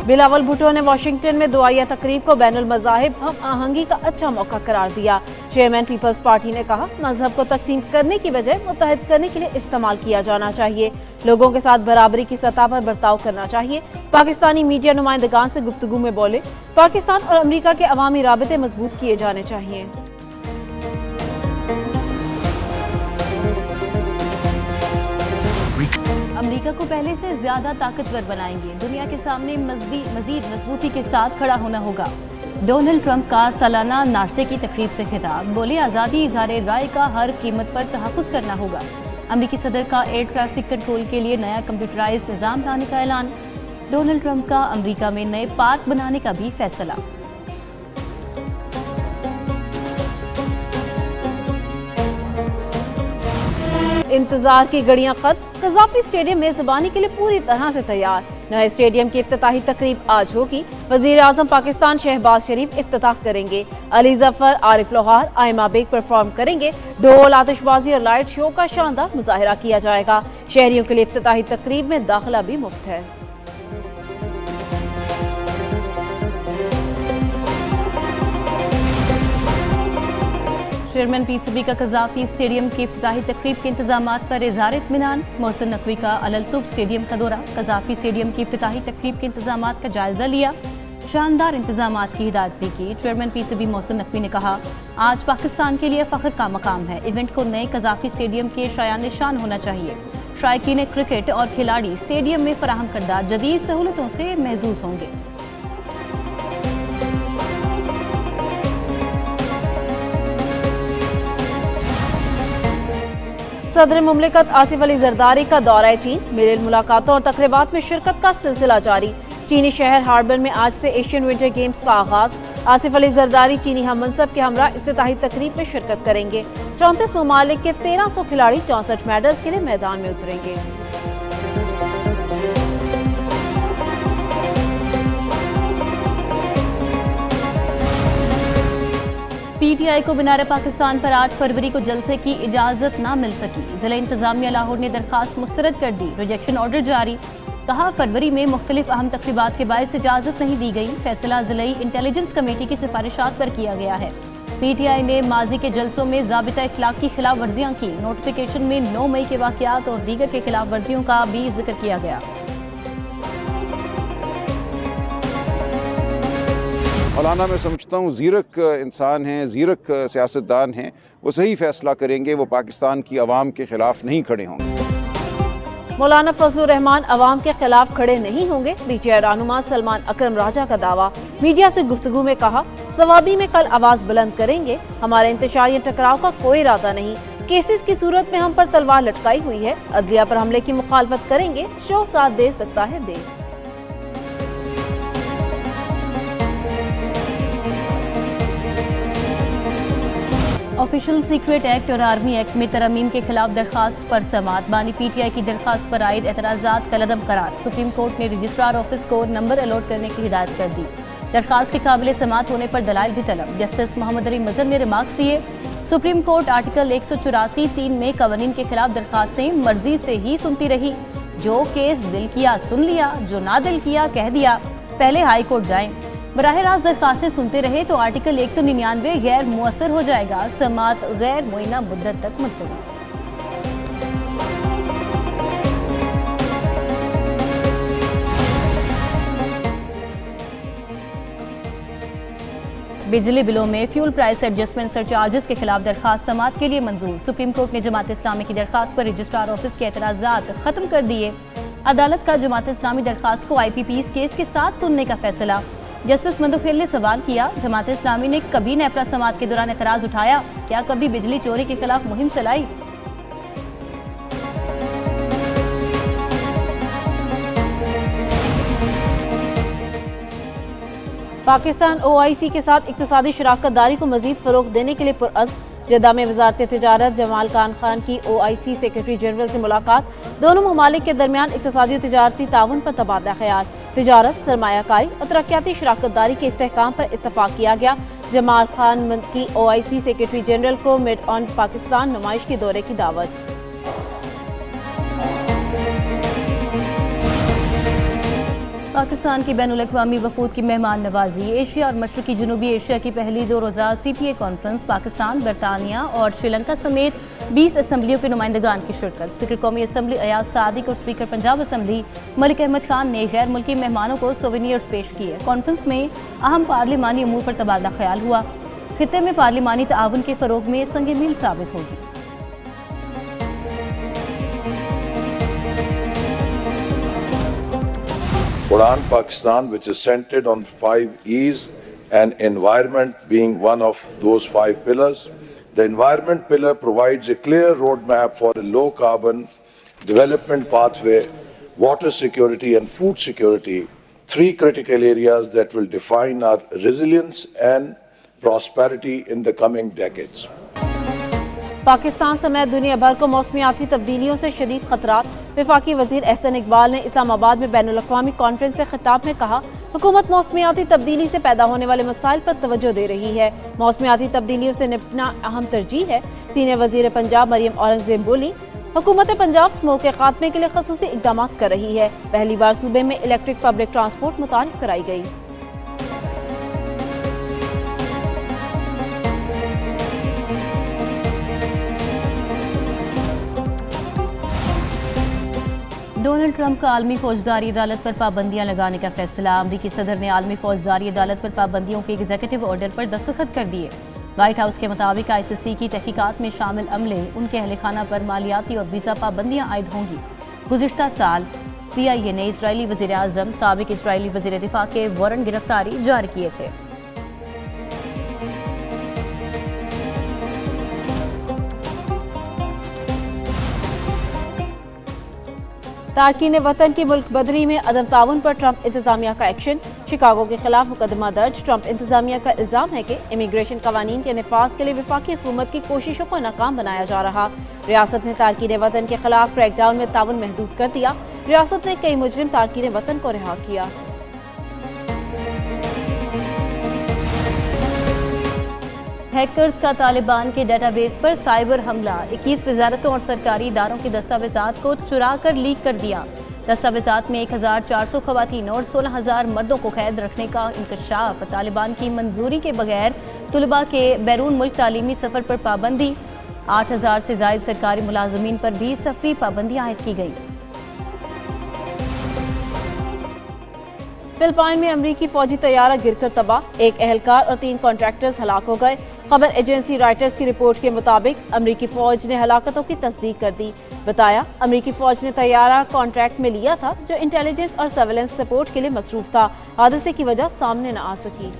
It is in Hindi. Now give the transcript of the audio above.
बिलावल भुट्टो ने वाशिंगटन में दुआया तकरीब को बैनुल मज़ाहिब हम आहंगी का अच्छा मौका करार दिया। चेयरमैन पीपल्स पार्टी ने कहा, मजहब को तकसीम करने की बजाय मुत्तहिद करने के लिए इस्तेमाल किया जाना चाहिए। लोगों के साथ बराबरी की सतह पर बर्ताव करना चाहिए। पाकिस्तानी मीडिया नुमाइंदगान से गुफ्तगू में बोले, पाकिस्तान और अमरीका के अवामी राबते मजबूत किए जाने चाहिए। अमेरिका को पहले से ज्यादा ताकतवर बनाएंगे, दुनिया के सामने मजीद मजबूती के साथ खड़ा होना होगा। डोनाल्ड ट्रंप का सालाना नाश्ते की तकरीब से खिताब, बोले आज़ादी इज़हार राय का हर कीमत पर तहफ़्फ़ुज़ करना होगा। अमेरिकी सदर का एयर ट्रैफिक कंट्रोल के लिए नया कंप्यूटराइज्ड निज़ाम लाने का ऐलान। डोनाल्ड ट्रंप का अमेरिका में नए पार्क बनाने का भी फैसला। इंतजार की घड़ियां खत्म, कज़ाफ़ी स्टेडियम मेजबानी के लिए पूरी तरह से तैयार। नए स्टेडियम की इफ्तिताही तकरीब आज होगी। वज़ीर आज़म पाकिस्तान शहबाज शरीफ इफ्तिताह करेंगे। अली जफर, आरिफ लोहार, आयमा बेग परफॉर्म करेंगे। ढोल, आतिशबाजी और लाइट शो का शानदार मुजाहिरा किया जाएगा। शहरियों के लिए इफ्तिताही तकरीब में दाखिला भी मुफ्त है। चेयरमैन पीसीबी का कज़ाफ़ी स्टेडियम की इफ्तिताही तकरीब के इंतजामात पर इज़हार इत्मीनान। मोहसिन नकवी का अलसूब स्टेडियम का दौरा, कज़ाफ़ी स्टेडियम की इफ्तिताही तकरीब के इंतजामात का जायजा लिया। शानदार इंतजामात की हिदायत भी की। चेयरमैन पीसीबी मोहसिन नकवी ने कहा, आज पाकिस्तान के लिए फ़ख्र का मकाम है। इवेंट को नए कज़ाफ़ी स्टेडियम के शायान निशान होना चाहिए। शायकीन क्रिकेट और खिलाड़ी स्टेडियम में फराहम करदा जदीद सहूलतों से महजूज होंगे। सदर मुमलिकत आसिफ अली जरदारी का दौरा चीन, मिले मुलाकातों और तकरीबात में शिरकत का सिलसिला जारी। चीनी शहर हार्बर में आज से एशियन विंटर गेम्स का आगाज। आसिफ अली जरदारी चीनी हम मनसब के हमरा इफ्तिताही तकरीब में शिरकत करेंगे। 34 ममालिक के 1300 खिलाड़ी 64 मेडल्स के लिए मैदान में उतरेंगे। पीटीआई को मीनार पाकिस्तान पर 8 फरवरी को जलसे की इजाजत न मिल सकी। जिला इंतजामिया लाहौर ने दरखास्त मुस्तरद कर दी। रिजेक्शन ऑर्डर जारी। कहा, फरवरी में मुख्तलिफ अहम तकरीबात के बायस इजाजत नहीं दी गई। फैसला जिलाई इंटेलिजेंस कमेटी की सिफारिशात पर किया गया है। पीटीआई ने माजी के जलसों में ज़ाबिता इखलाक की खिलाफ वर्जियाँ की। नोटिफिकेशन में 9 मई के वाक़यात और दीगर के खिलाफ वर्जियों का भी जिक्र किया गया। मौलाना मैं समझता हूँ ज़ीरक इंसान हैं, ज़ीरक सियासतदान हैं। वो सही फैसला करेंगे, वो पाकिस्तान की आवाम के खिलाफ नहीं खड़े होंगे। मौलाना फजलुर रहमान अवाम के खिलाफ खड़े नहीं होंगे। पीटीआई रहनुमा सलमान अकरम राजा का दावा। मीडिया से गुफ्तगू में कहा, सवाबी में कल आवाज बुलंद करेंगे। हमारे इंतशार या टकराव का कोई इरादा नहीं। केसेस की सूरत में हम पर तलवार लटकाई हुई है। अदलिया पर हमले की मुखालफत करेंगे। शो साथ दे सकता है दे। ऑफिशियल सीक्रेट एक्ट और आर्मी एक्ट में तरमीम के खिलाफ दरखास्त पर समाअत। बानी पीटीआई की दरखास्त पर आयद एतराज़ात कलअदम करार। सुप्रीम कोर्ट ने रजिस्ट्रार ऑफिस को नंबर अलॉट करने की हिदायत कर दी। दरखास्त के काबिल समाअत होने पर दलाइल भी तलब। जस्टिस मोहम्मद अली मजहर ने रिमार्क्स दिए, सुप्रीम कोर्ट आर्टिकल 184(3) में कवानीन के खिलाफ दरखास्तें मर्जी से ही सुनती रही। जो केस दिल किया सुन लिया, जो ना दिल किया कह दिया। पहले हाई कोर्ट जाएं। बराह रास्त दरखास्तें सुनते रहे तो आर्टिकल 199 गैर मुअस्सर हो जाएगा। समाअत गैर मुइना मुद्दत तक मुलतवी। बिजली बिलों में फ्यूल प्राइस एडजस्टमेंट सरचार्जेस के खिलाफ दरखास्त समाअत के लिए मंजूर। सुप्रीम कोर्ट ने जमात इस्लामी की दरखास्त पर रजिस्ट्रार ऑफिस के एतराज़ात खत्म कर दिए। अदालत का जमात इस्लामी दरखास्त को IPP's केस के साथ सुनने का फैसला। जस्टिस मंदुखेल ने सवाल किया, जमात इस्लामी ने कभी नेपरा समाअत के दौरान एतराज उठाया? क्या कभी बिजली चोरी के खिलाफ मुहिम चलाई? पाकिस्तान OIC के साथ इक्तिसादी शराकत दारी को मजीद फरोग देने के लिए पुरअज़्म। जद्दा में वजारत तिजारत जमाल खान की OIC सेक्रेटरी जनरल से मुलाकात। दोनों ममालिक के दरमियान इक्तिसादी और तिजारती ताउन पर तबादला ख्याल। तिजारत, सरमायाकारी और तरक्याती शराकत दारी के इस्तेहकाम पर इत्तफाक किया गया। जमाल खान की OIC सेक्रेटरी जनरल को मिड ऑन पाकिस्तान नुमाइश के दौरे की दावत। पाकिस्तान की बैनुल-अक़वामी वफूद की मेहमान नवाजी। एशिया और मशरक़ी जनूबी एशिया की पहली 2 रोज़ा CPA कॉन्फ्रेंस पाकिस्तान, बरतानिया और श्रीलंका समेत 20 असम्बलियों के नुमाइंदगान की शिरकत। स्पीकर कौमी असम्बली अयाज सादिक और स्पीकर पंजाब असम्बली मलिक अहमद खान ने गैर मुल्की मेहमानों को सोवेनियर्स पेश किए। कॉन्फ्रेंस में अहम पार्लिमानी अमूर पर तबादला ख्याल हुआ। खित्ते में पार्लिमानी ताउन के फ़रोग में संग मील साबित होगी। Udan Pakistan, which is centered on 5 E's and environment being one of those 5 pillars. The environment pillar provides a clear roadmap for a low carbon development pathway, water security and food security, 3 critical areas that will define our resilience and prosperity in the coming decades. Pakistan समेत दुनिया भर को मौसमियाती तब्दीलियों से शदीद खतरात। वफाकी वजीर एहसन इकबाल ने इस्लामाबाद में बैनुल-अक़वामी कॉन्फ्रेंस से खिताब में कहा, हुकूमत मौसमियाती तब्दीली से पैदा होने वाले मसाइल पर तवज्जो दे रही है। मौसमियाती तब्दीलियों से निपटना अहम तरजीह है। सीनियर वजीर पंजाब मरियम औरंगजेब बोली, हुकूमत पंजाब स्मोक के खात्मे के लिए खसूसी इक़दाम कर रही है। पहली बार सूबे में इलेक्ट्रिक पब्लिक ट्रांसपोर्ट मुतारिफ कराई गई। डोनाल्ड ट्रंप का आलमी फौजदारी अदालत पर पाबंदियां लगाने का फैसला। अमरीकी सदर ने आलमी फौजदारी अदालत पर पाबंदियों के एग्जीक्यूटिव ऑर्डर पर दस्तखत कर दिए। व्हाइट हाउस के मुताबिक ICC की तहकीकात में शामिल अमले, उनके अहल खाना पर मालियाती और वीज़ा पाबंदियां आयद होंगी। गुज़िश्ता साल CIA ने इजरायली वज़ीर आज़म, साबिक इजरायली वज़ीर दिफा के वारंट गिरफ्तारी जारी किए थे। तारकीन वतन की मुल्क बदरी में अदम ताउन पर ट्रंप इंतजामिया का एक्शन। शिकागो के खिलाफ मुकदमा दर्ज। ट्रंप इंतजामिया का इल्जाम है कि इमिग्रेशन कवानीन के नफाज के लिए वफाकी हुकूमत की कोशिशों को नाकाम बनाया जा रहा। रियासत ने तारकीन वतन के खिलाफ क्रैकडाउन में ताउन महदूद कर दिया। रियासत ने कई मुजरिम तारकीन वतन को रिहा किया। हैकर्स का तालिबान के डेटाबेस पर साइबर हमला। 21 वजारतों और सरकारी इदारों के दस्तावेजात को चुरा कर लीक कर दिया। दस्तावेजात में 1400 खवातीन और 16,000 मर्दों को कैद रखने का इंकशाफ। तालिबान की मंजूरी के बगैर तुलबा के बैरून मुल्क तालीमी सफ़र पर पाबंदी। 8,000 से ज़ायद सरकारी मुलाजमीन पर भी सफरी पाबंदियाँ आयद की गई। फिलिपाइन में अमरीकी फौजी तैयारा गिरकर तबाह। 1 एहलकार और 3 कॉन्ट्रैक्टर्स हलाक हो गए। खबर एजेंसी रॉयटर्स की रिपोर्ट के मुताबिक अमरीकी फौज ने हलाकतों की तस्दीक कर दी। बताया, अमरीकी फौज ने तैयारा कॉन्ट्रैक्ट में लिया था जो इंटेलिजेंस और सर्वेलेंस सपोर्ट के लिए मसरूफ था। हादसे की वजह सामने न आ सकी।